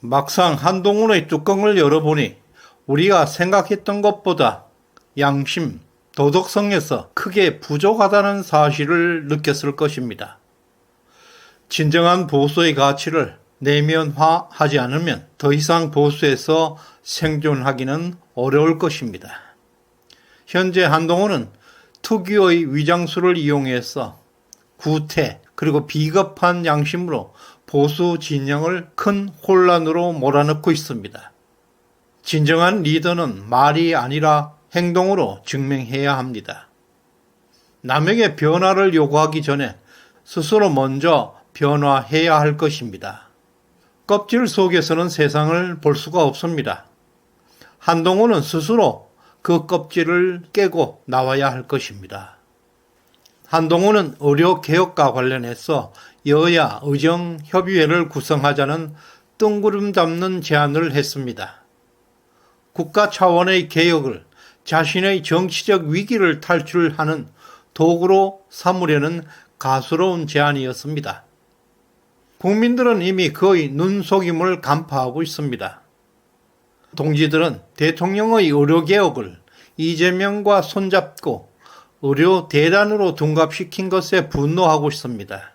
막상 한동훈의 뚜껑을 열어보니 우리가 생각했던 것보다 양심, 도덕성에서 크게 부족하다는 사실을 느꼈을 것입니다. 진정한 보수의 가치를 내면화하지 않으면 더 이상 보수에서 생존하기는 어려울 것입니다. 현재 한동훈은 특유의 위장술을 이용해서 구태 그리고 비겁한 양심으로 보수 진영을 큰 혼란으로 몰아넣고 있습니다. 진정한 리더는 말이 아니라 행동으로 증명해야 합니다. 남에게 변화를 요구하기 전에 스스로 먼저 변화해야 할 것입니다. 껍질 속에서는 세상을 볼 수가 없습니다. 한동훈은 스스로 그 껍질을 깨고 나와야 할 것입니다. 한동훈은 의료개혁과 관련해서 여야 의정협의회를 구성하자는 뜬구름 잡는 제안을 했습니다. 국가 차원의 개혁을 자신의 정치적 위기를 탈출하는 도구로 삼으려는 가소로운 제안이었습니다. 국민들은 이미 그의 눈속임을 간파하고 있습니다. 동지들은 대통령의 의료개혁을 이재명과 손잡고 의료대란으로 둔갑시킨 것에 분노하고 있습니다.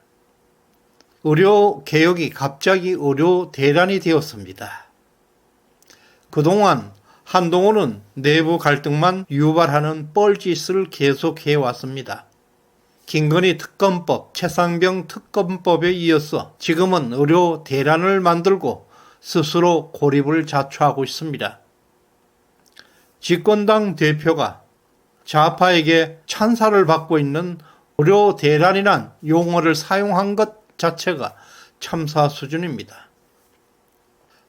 의료개혁이 갑자기 의료대란이 되었습니다. 그동안 한동훈은 내부 갈등만 유발하는 뻘짓을 계속해왔습니다. 김건희 특검법, 최상병 특검법에 이어서 지금은 의료대란을 만들고 스스로 고립을 자초하고 있습니다. 집권당 대표가 좌파에게 찬사를 받고 있는 의료대란이란 용어를 사용한 것 자체가 참사 수준입니다.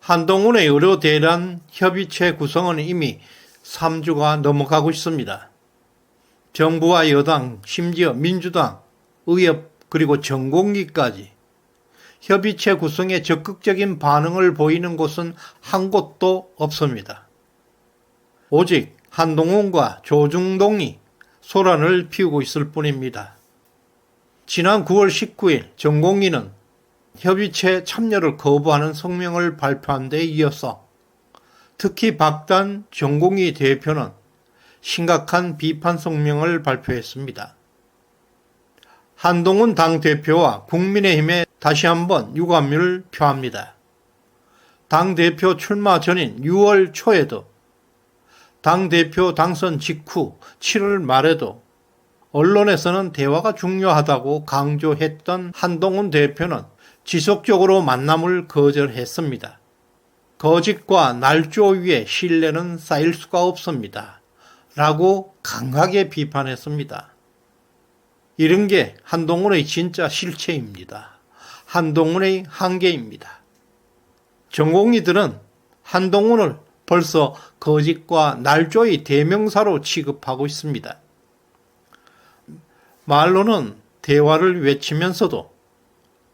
한동훈의 의료대란 협의체 구성은 이미 3주가 넘어가고 있습니다. 정부와 여당, 심지어 민주당, 의협 그리고 전공기까지 협의체 구성에 적극적인 반응을 보이는 곳은 한 곳도 없습니다. 오직 한동훈과 조중동이 소란을 피우고 있을 뿐입니다. 지난 9월 19일 전공기는 협의체 참여를 거부하는 성명을 발표한 데 이어서 특히 박단 전공기 대표는 심각한 비판 성명을 발표했습니다. 한동훈 당대표와 국민의힘에 다시 한번 유감을 표합니다. 당대표 출마 전인 6월 초에도 당대표 당선 직후 7월 말에도 언론에서는 대화가 중요하다고 강조했던 한동훈 대표는 지속적으로 만남을 거절했습니다. 거짓과 날조 위에 신뢰는 쌓일 수가 없습니다. 라고 강하게 비판했습니다. 이런 게 한동훈의 진짜 실체입니다. 한동훈의 한계입니다. 전공의들은 한동훈을 벌써 거짓과 날조의 대명사로 취급하고 있습니다. 말로는 대화를 외치면서도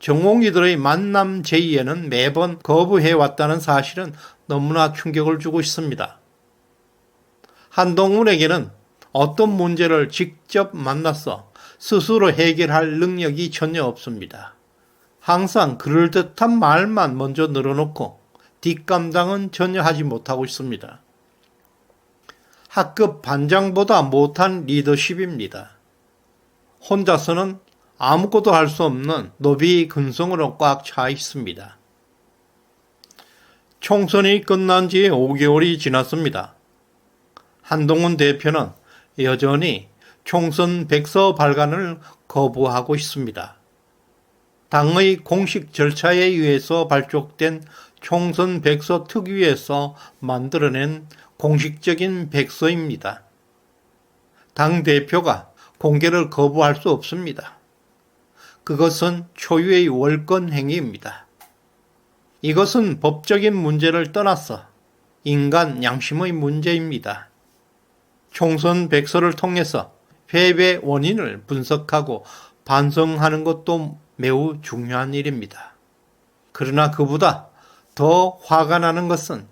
전공의들의 만남 제의에는 매번 거부해왔다는 사실은 너무나 충격을 주고 있습니다. 한동훈에게는 어떤 문제를 직접 만나서 스스로 해결할 능력이 전혀 없습니다. 항상 그럴듯한 말만 먼저 늘어놓고 뒷감당은 전혀 하지 못하고 있습니다. 학급 반장보다 못한 리더십입니다. 혼자서는 아무것도 할 수 없는 노비 근성으로 꽉 차 있습니다. 총선이 끝난 지 5개월이 지났습니다. 한동훈 대표는 여전히 총선 백서 발간을 거부하고 있습니다. 당의 공식 절차에 의해서 발족된 총선 백서 특위에서 만들어낸 공식적인 백서입니다. 당대표가 공개를 거부할 수 없습니다. 그것은 초유의 월권 행위입니다. 이것은 법적인 문제를 떠나서 인간 양심의 문제입니다. 총선 백서를 통해서 패배 원인을 분석하고 반성하는 것도 매우 중요한 일입니다. 그러나 그보다 더 화가 나는 것은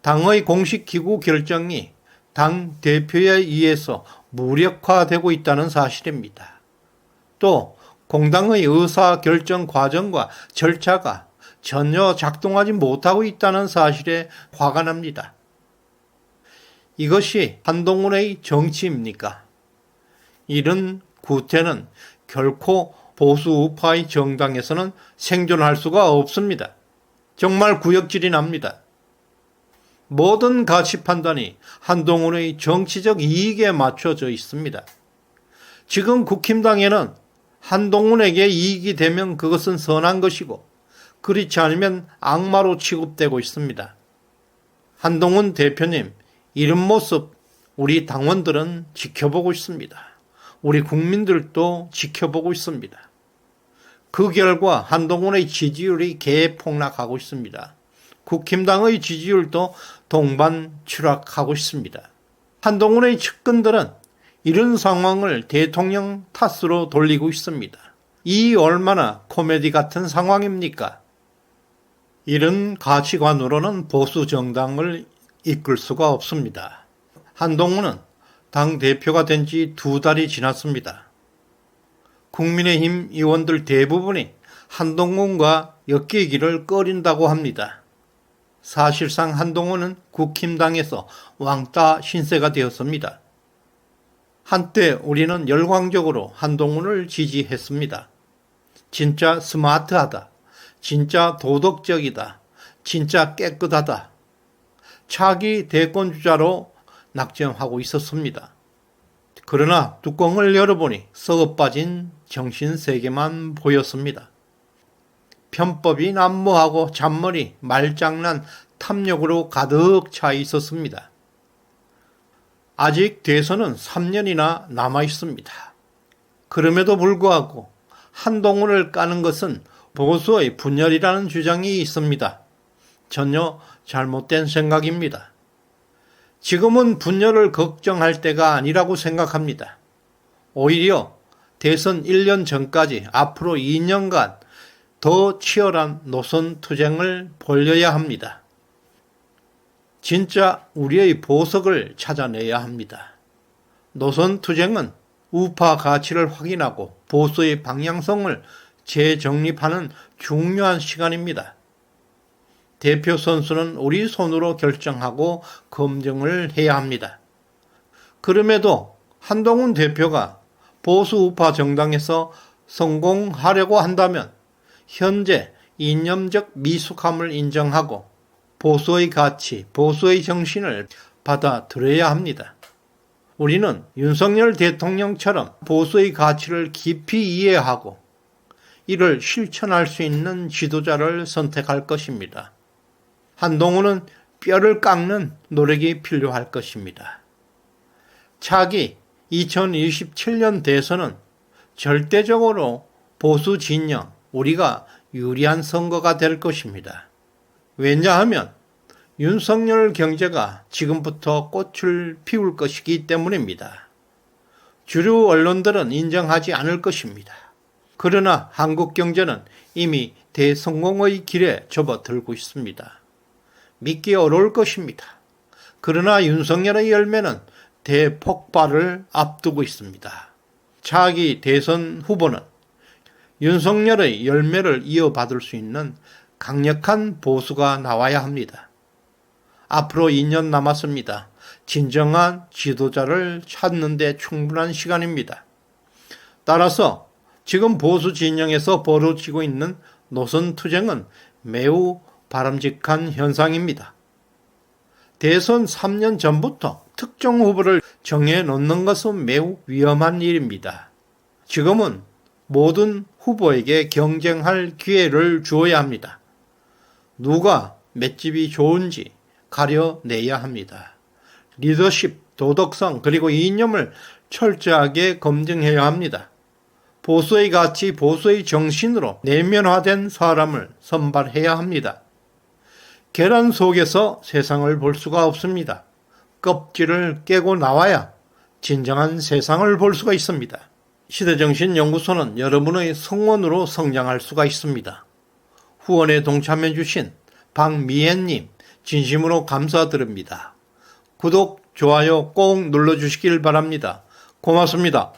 당의 공식 기구 결정이 당 대표에 의해서 무력화되고 있다는 사실입니다. 또 공당의 의사결정 과정과 절차가 전혀 작동하지 못하고 있다는 사실에 화가 납니다. 이것이 한동훈의 정치입니까? 이런 구태는 결코 보수 우파의 정당에서는 생존할 수가 없습니다. 정말 구역질이 납니다. 모든 가치 판단이 한동훈의 정치적 이익에 맞춰져 있습니다. 지금 국힘당에는 한동훈에게 이익이 되면 그것은 선한 것이고 그렇지 않으면 악마로 취급되고 있습니다. 한동훈 대표님, 이런 모습 우리 당원들은 지켜보고 있습니다. 우리 국민들도 지켜보고 있습니다. 그 결과 한동훈의 지지율이 개폭락하고 있습니다. 국힘당의 지지율도 동반 추락하고 있습니다. 한동훈의 측근들은 이런 상황을 대통령 탓으로 돌리고 있습니다. 이 얼마나 코미디 같은 상황입니까? 이런 가치관으로는 보수 정당을 이끌 수가 없습니다. 한동훈은 당대표가 된 지 2달이 지났습니다. 국민의힘 의원들 대부분이 한동훈과 엮이기를 꺼린다고 합니다. 사실상 한동훈은 국힘당에서 왕따 신세가 되었습니다. 한때 우리는 열광적으로 한동훈을 지지했습니다. 진짜 스마트하다. 진짜 도덕적이다. 진짜 깨끗하다. 차기 대권주자로 낙점하고 있었습니다. 그러나 뚜껑을 열어보니 썩어 빠진 정신세계만 보였습니다. 편법이 난무하고 잔머리, 말장난, 탐욕으로 가득 차 있었습니다. 아직 대선은 3년이나 남아 있습니다. 그럼에도 불구하고 한동훈을 까는 것은 보수의 분열이라는 주장이 있습니다. 전혀 잘못된 생각입니다. 지금은 분열을 걱정할 때가 아니라고 생각합니다. 오히려 대선 1년 전까지 앞으로 2년간 더 치열한 노선 투쟁을 벌여야 합니다. 진짜 우리의 보석을 찾아내야 합니다. 노선 투쟁은 우파 가치를 확인하고 보수의 방향성을 재정립하는 중요한 시간입니다. 대표 선수는 우리 손으로 결정하고 검증을 해야 합니다. 그럼에도 한동훈 대표가 보수 우파 정당에서 성공하려고 한다면 현재 이념적 미숙함을 인정하고 보수의 가치, 보수의 정신을 받아들여야 합니다. 우리는 윤석열 대통령처럼 보수의 가치를 깊이 이해하고 이를 실천할 수 있는 지도자를 선택할 것입니다. 한동훈은 뼈를 깎는 노력이 필요할 것입니다. 차기 2027년 대선은 절대적으로 보수 진영, 우리가 유리한 선거가 될 것입니다. 왜냐하면 윤석열 경제가 지금부터 꽃을 피울 것이기 때문입니다. 주류 언론들은 인정하지 않을 것입니다. 그러나 한국 경제는 이미 대성공의 길에 접어들고 있습니다. 믿기 어려울 것입니다. 그러나 윤석열의 열매는 대폭발을 앞두고 있습니다. 차기 대선 후보는 윤석열의 열매를 이어받을 수 있는 강력한 보수가 나와야 합니다. 앞으로 2년 남았습니다. 진정한 지도자를 찾는 데 충분한 시간입니다. 따라서 지금 보수 진영에서 벌어지고 있는 노선 투쟁은 매우 바람직한 현상입니다. 대선 3년 전부터 특정 후보를 정해 놓는 것은 매우 위험한 일입니다. 지금은 모든 후보에게 경쟁할 기회를 주어야 합니다. 누가 맷집이 좋은지 가려내야 합니다. 리더십, 도덕성 그리고 이념을 철저하게 검증해야 합니다. 보수의 가치, 보수의 정신으로 내면화된 사람을 선발해야 합니다. 계란 속에서 세상을 볼 수가 없습니다. 껍질을 깨고 나와야 진정한 세상을 볼 수가 있습니다. 시대정신연구소는 여러분의 성원으로 성장할 수가 있습니다. 후원에 동참해 주신 박미애님 진심으로 감사드립니다. 구독, 좋아요 꼭 눌러주시길 바랍니다. 고맙습니다.